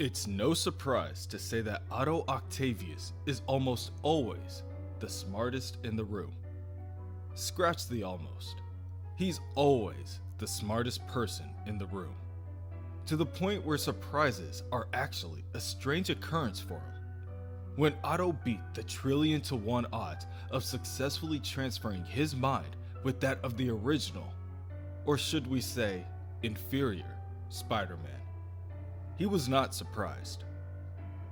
It's no surprise to say that Otto Octavius is almost always the smartest in the room. Scratch the almost. He's always the smartest person in the room. To the point where surprises are actually a strange occurrence for him. When Otto beat the 1,000,000,000,000 to 1 odds of successfully transferring his mind with that of the original, or should we say, inferior, Spider-Man, he was not surprised.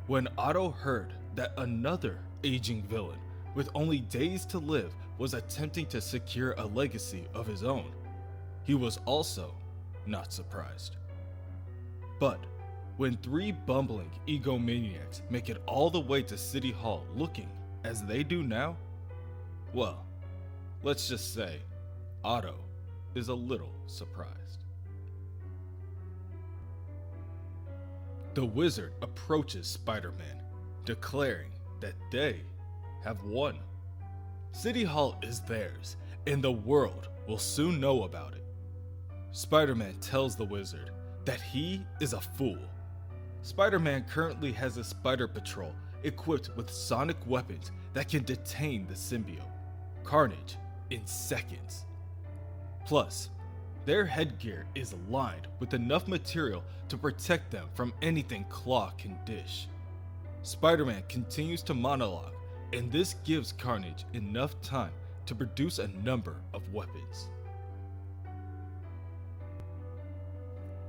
When Otto heard that another aging villain with only days to live was attempting to secure a legacy of his own, he was also not surprised. But when 3 bumbling egomaniacs make it all the way to City Hall looking as they do now, well, let's just say Otto is a little surprised. The wizard approaches Spider-Man, declaring that they have won. City Hall is theirs, and the world will soon know about it. Spider-Man tells the wizard that he is a fool. Spider-Man currently has a spider patrol equipped with sonic weapons that can detain the symbiote, Carnage, in seconds. Plus, their headgear is lined with enough material to protect them from anything Claw can dish. Spider-Man continues to monologue, and this gives Carnage enough time to produce a number of weapons.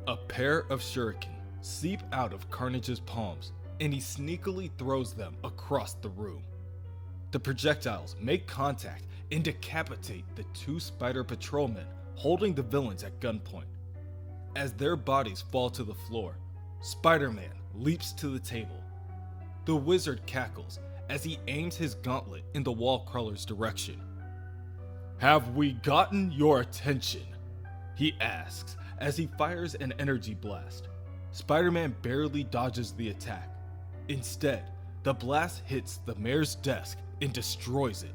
A pair of shuriken seep out of Carnage's palms, and he sneakily throws them across the room. The projectiles make contact and decapitate the 2 spider patrolmen holding the villains at gunpoint. As their bodies fall to the floor, Spider-Man leaps to the table. The wizard cackles as he aims his gauntlet in the wall crawler's direction. "Have we gotten your attention?" he asks as he fires an energy blast. Spider-Man barely dodges the attack. Instead, the blast hits the mayor's desk and destroys it.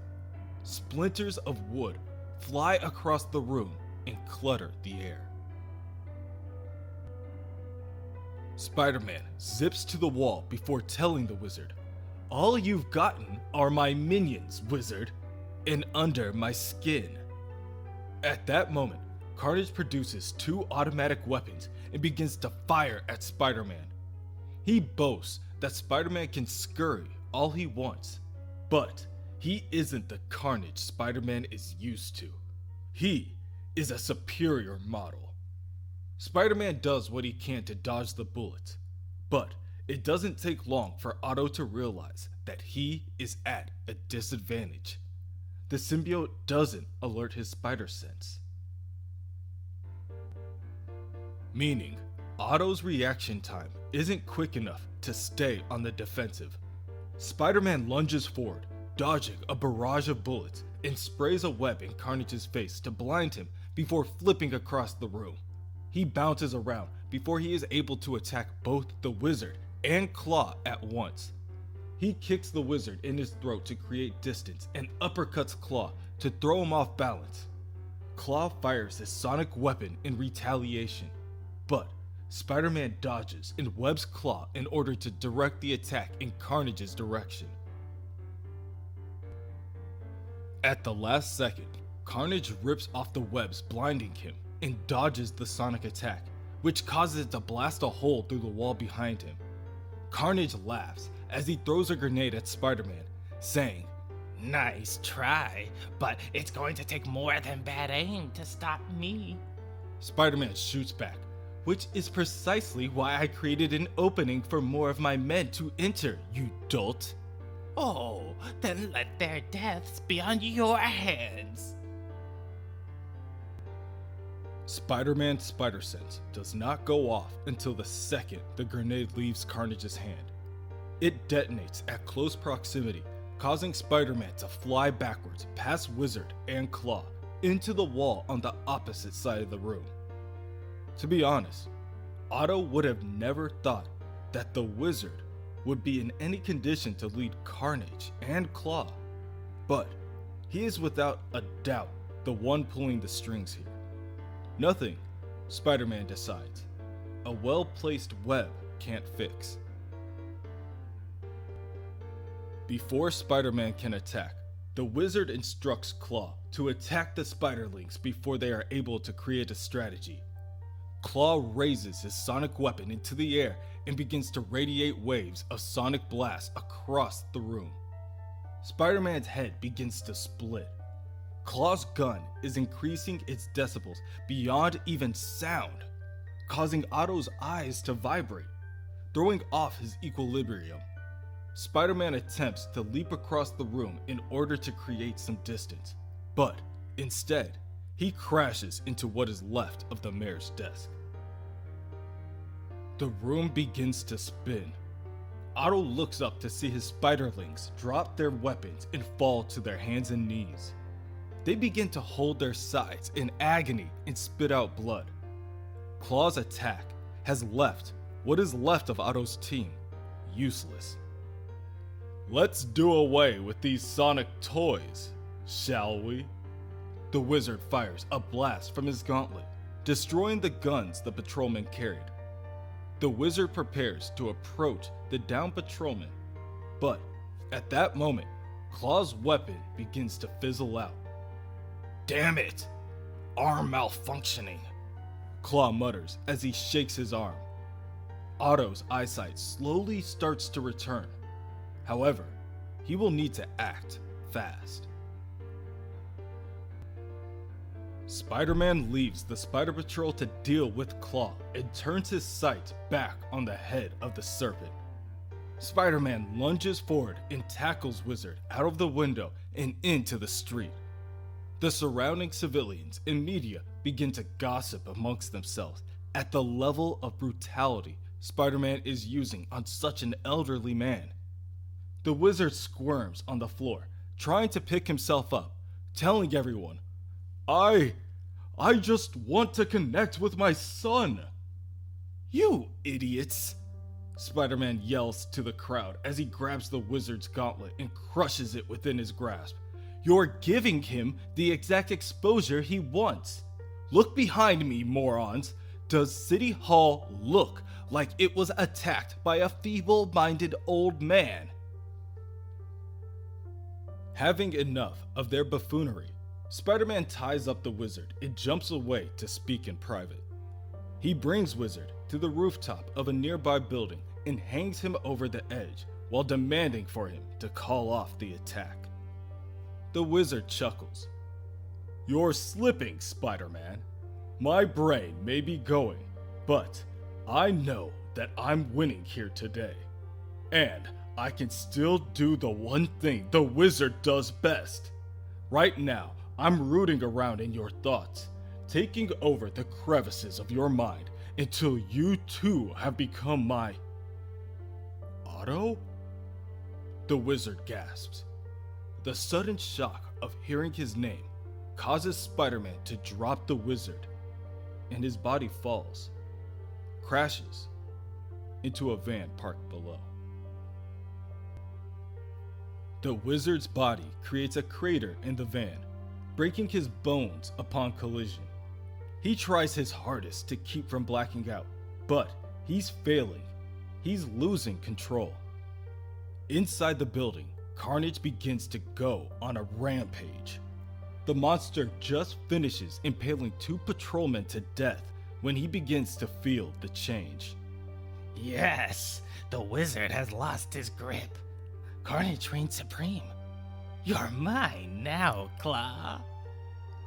Splinters of wood fly across the room and clutter the air. Spider-Man zips to the wall before telling the wizard, "All you've gotten are my minions, wizard, and under my skin." At that moment, Carnage produces 2 automatic weapons and begins to fire at Spider-Man. He boasts that Spider-Man can scurry all he wants, but he isn't the Carnage Spider-Man is used to. He is a superior model. Spider-Man does what he can to dodge the bullets, but it doesn't take long for Otto to realize that he is at a disadvantage. The symbiote doesn't alert his spider sense, meaning Otto's reaction time isn't quick enough to stay on the defensive. Spider-Man lunges forward, dodging a barrage of bullets, and sprays a web in Carnage's face to blind him before flipping across the room. He bounces around before he is able to attack both the wizard and Claw at once. He kicks the wizard in his throat to create distance and uppercuts Claw to throw him off balance. Claw fires his sonic weapon in retaliation, but Spider-Man dodges and webs Claw in order to direct the attack in Carnage's direction. At the last second, Carnage rips off the webs blinding him and dodges the sonic attack, which causes it to blast a hole through the wall behind him. Carnage laughs as he throws a grenade at Spider-Man, saying, "Nice try, but it's going to take more than bad aim to stop me." Spider-Man shoots back, which is precisely why I created an opening for more of my men to enter, you dolt. "Oh, then let their deaths be on your hands." Spider-Man's spider sense does not go off until the second the grenade leaves Carnage's hand. It detonates at close proximity, causing Spider-Man to fly backwards past Wizard and Claw into the wall on the opposite side of the room. To be honest, Otto would have never thought that the Wizard would be in any condition to lead Carnage and Claw, but he is without a doubt the one pulling the strings here. Nothing, Spider-Man decides. A well-placed web can't fix. Before Spider-Man can attack, the wizard instructs Claw to attack the spiderlings before they are able to create a strategy. Claw raises his sonic weapon into the air and begins to radiate waves of sonic blasts across the room. Spider-Man's head begins to split. Claw's gun is increasing its decibels beyond even sound, causing Otto's eyes to vibrate, throwing off his equilibrium. Spider-Man attempts to leap across the room in order to create some distance, but instead, he crashes into what is left of the mayor's desk. The room begins to spin. Otto looks up to see his spiderlings drop their weapons and fall to their hands and knees. They begin to hold their sides in agony and spit out blood. Claw's attack has left what is left of Otto's team useless. Let's do away with these sonic toys, shall we? The wizard fires a blast from his gauntlet, destroying the guns the patrolman carried. The wizard prepares to approach the downed patrolman, but at that moment, Claw's weapon begins to fizzle out. Damn it! Arm malfunctioning. Claw mutters as he shakes his arm. Otto's eyesight slowly starts to return. However, he will need to act fast. Spider-Man leaves the Spider Patrol to deal with Claw and turns his sight back on the head of the serpent. Spider-Man lunges forward and tackles Wizard out of the window and into the street. The surrounding civilians and media begin to gossip amongst themselves at the level of brutality Spider-Man is using on such an elderly man. The wizard squirms on the floor, trying to pick himself up, telling everyone, I just want to connect with my son. You idiots! Spider-Man yells to the crowd as he grabs the wizard's gauntlet and crushes it within his grasp. You're giving him the exact exposure he wants. Look behind me, morons. Does City Hall look like it was attacked by a feeble-minded old man? Having enough of their buffoonery, Spider-Man ties up the wizard and jumps away to speak in private. He brings Wizard to the rooftop of a nearby building and hangs him over the edge while demanding for him to call off the attack. The wizard chuckles. You're slipping, Spider-Man. My brain may be going, but I know that I'm winning here today. And I can still do the one thing the wizard does best. Right now, I'm rooting around in your thoughts, taking over the crevices of your mind until you too have become my... Otto? The wizard gasps. The sudden shock of hearing his name causes Spider-Man to drop the wizard, and his body falls, crashes into a van parked below. The wizard's body creates a crater in the van, breaking his bones upon collision. He tries his hardest to keep from blacking out, but he's failing. He's losing control. Inside the building, Carnage begins to go on a rampage. The monster just finishes impaling 2 patrolmen to death when he begins to feel the change. Yes, the wizard has lost his grip. Carnage reigns supreme. You're mine now, Claw.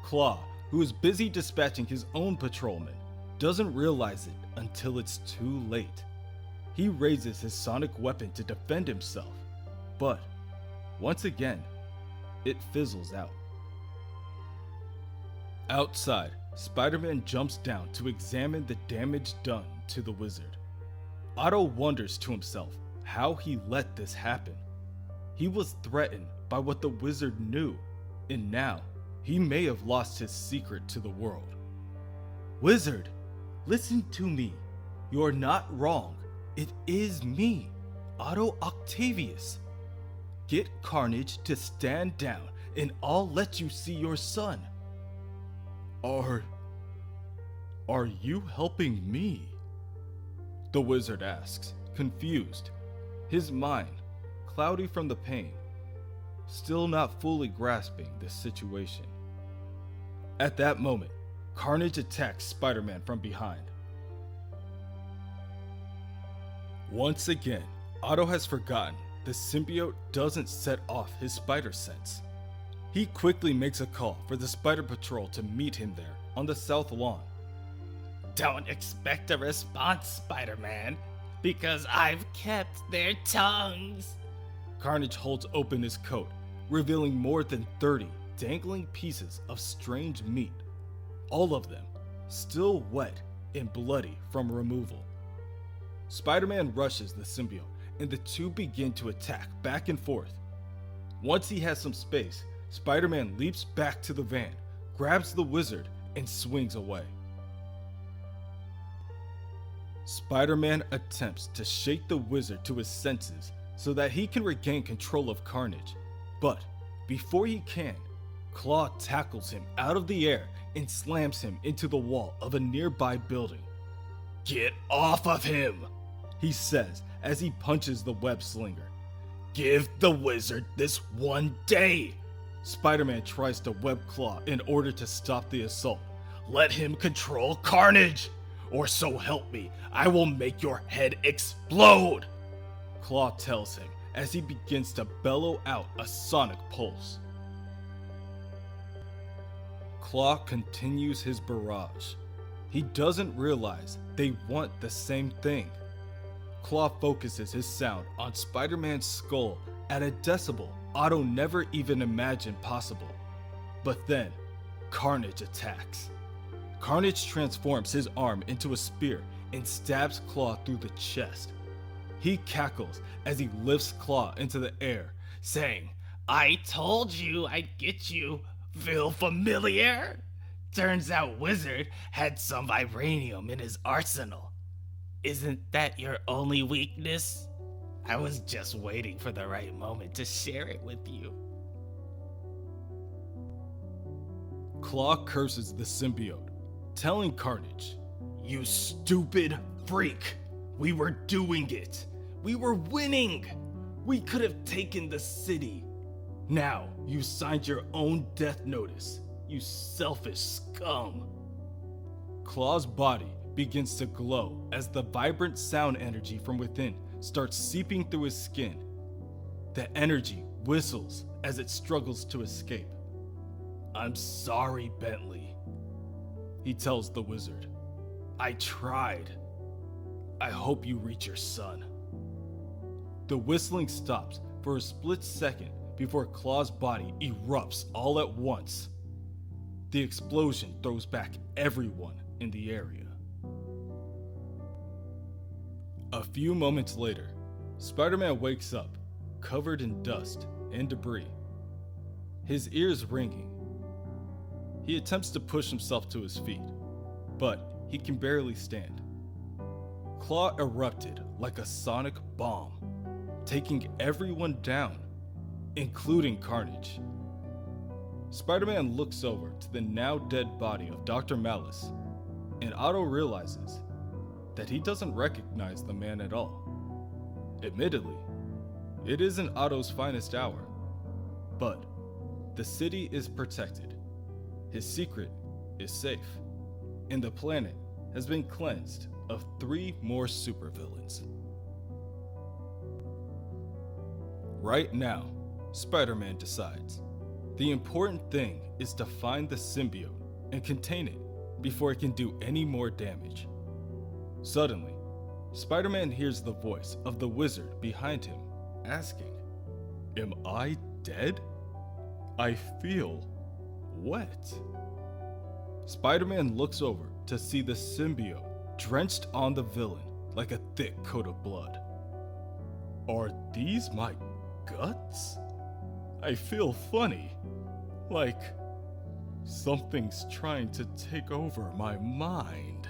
Claw, who is busy dispatching his own patrolman, doesn't realize it until it's too late. He raises his sonic weapon to defend himself, but once again, it fizzles out. Outside, Spider-Man jumps down to examine the damage done to the wizard. Otto wonders to himself how he let this happen. He was threatened by what the wizard knew, and now he may have lost his secret to the world. Wizard, listen to me. You're not wrong. It is me, Otto Octavius. Get Carnage to stand down and I'll let you see your son. Are you helping me? The wizard asks, confused, his mind cloudy from the pain, still not fully grasping the situation. At that moment, Carnage attacks Spider-Man from behind. Once again, Otto has forgotten the symbiote doesn't set off his spider sense. He quickly makes a call for the Spider Patrol to meet him there on the south lawn. Don't expect a response, Spider-Man, because I've kept their tongues. Carnage holds open his coat, revealing more than 30 dangling pieces of strange meat, all of them still wet and bloody from removal. Spider-Man rushes the symbiote, and the two begin to attack back and forth. Once he has some space, Spider-Man leaps back to the van, grabs the wizard, and swings away. Spider-Man attempts to shake the wizard to his senses so that he can regain control of Carnage, but before he can, Claw tackles him out of the air and slams him into the wall of a nearby building. "Get off of him!" he says as he punches the web slinger. "Give the wizard this one day!" Spider-Man tries to web Claw in order to stop the assault. "Let him control Carnage, or so help me, I will make your head explode!" Claw tells him as he begins to bellow out a sonic pulse. Claw continues his barrage. He doesn't realize they want the same thing. Claw focuses his sound on Spider-Man's skull at a decibel Otto never even imagined possible. But then, Carnage attacks. Carnage transforms his arm into a spear and stabs Claw through the chest. He cackles as he lifts Claw into the air, saying, I told you I'd get you. Feel familiar? Turns out Wizard had some vibranium in his arsenal. Isn't that your only weakness? I was just waiting for the right moment to share it with you. Claw curses the symbiote, telling Carnage, "You stupid freak! We were doing it! We were winning! We could have taken the city! Now you signed your own death notice, you selfish scum!" Claw's body begins to glow as the vibrant sound energy from within starts seeping through his skin. The energy whistles as it struggles to escape. "I'm sorry, Bentley," he tells the wizard. "I tried. I hope you reach your son." The whistling stops for a split second before Claw's body erupts all at once. The explosion throws back everyone in the area. A few moments later, Spider-Man wakes up, covered in dust and debris, his ears ringing. He attempts to push himself to his feet, but he can barely stand. Claw erupted like a sonic bomb, taking everyone down, including Carnage. Spider-Man looks over to the now dead body of Dr. Malice, and Otto realizes that he doesn't recognize the man at all. Admittedly, it isn't Otto's finest hour, but the city is protected, his secret is safe, and the planet has been cleansed of 3 more supervillains. Right now, Spider-Man decides the important thing is to find the symbiote and contain it before it can do any more damage. Suddenly, Spider-Man hears the voice of the wizard behind him, asking, "Am I dead? I feel wet." Spider-Man looks over to see the symbiote drenched on the villain like a thick coat of blood. "Are these my guts? I feel funny, like something's trying to take over my mind."